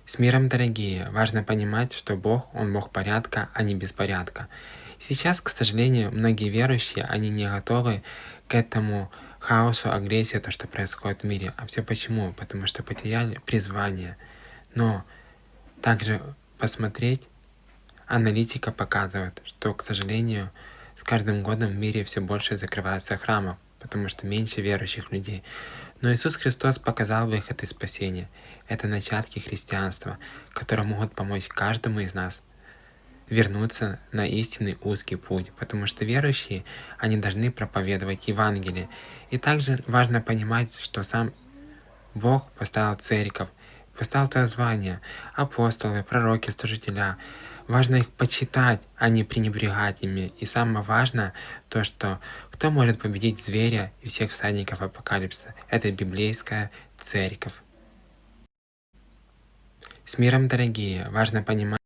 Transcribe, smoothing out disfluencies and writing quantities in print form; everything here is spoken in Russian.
С миром, дорогие! Важно понимать, что Бог, Он Бог порядка, а не беспорядка. Сейчас, к сожалению, многие верующие, они не готовы к этому хаосу, агрессии, то, что происходит в мире. А все почему? Потому что потеряли призвание. Но также посмотреть, аналитика показывает, что, к сожалению, с каждым годом в мире все больше закрывается храмов, потому что меньше верующих людей. Но Иисус Христос показал выход из спасения. Это начатки христианства, которые могут помочь каждому из нас вернуться на истинный узкий путь, потому что верующие, они должны проповедовать Евангелие. И также важно понимать, что сам Бог поставил церковь, поставил то звание, апостолы, пророки, служителя. Важно их почитать, а не пренебрегать ими. И самое важное, то, что кто может победить зверя и всех всадников апокалипсиса? Это библейская церковь. С миром, дорогие! Важно понимать,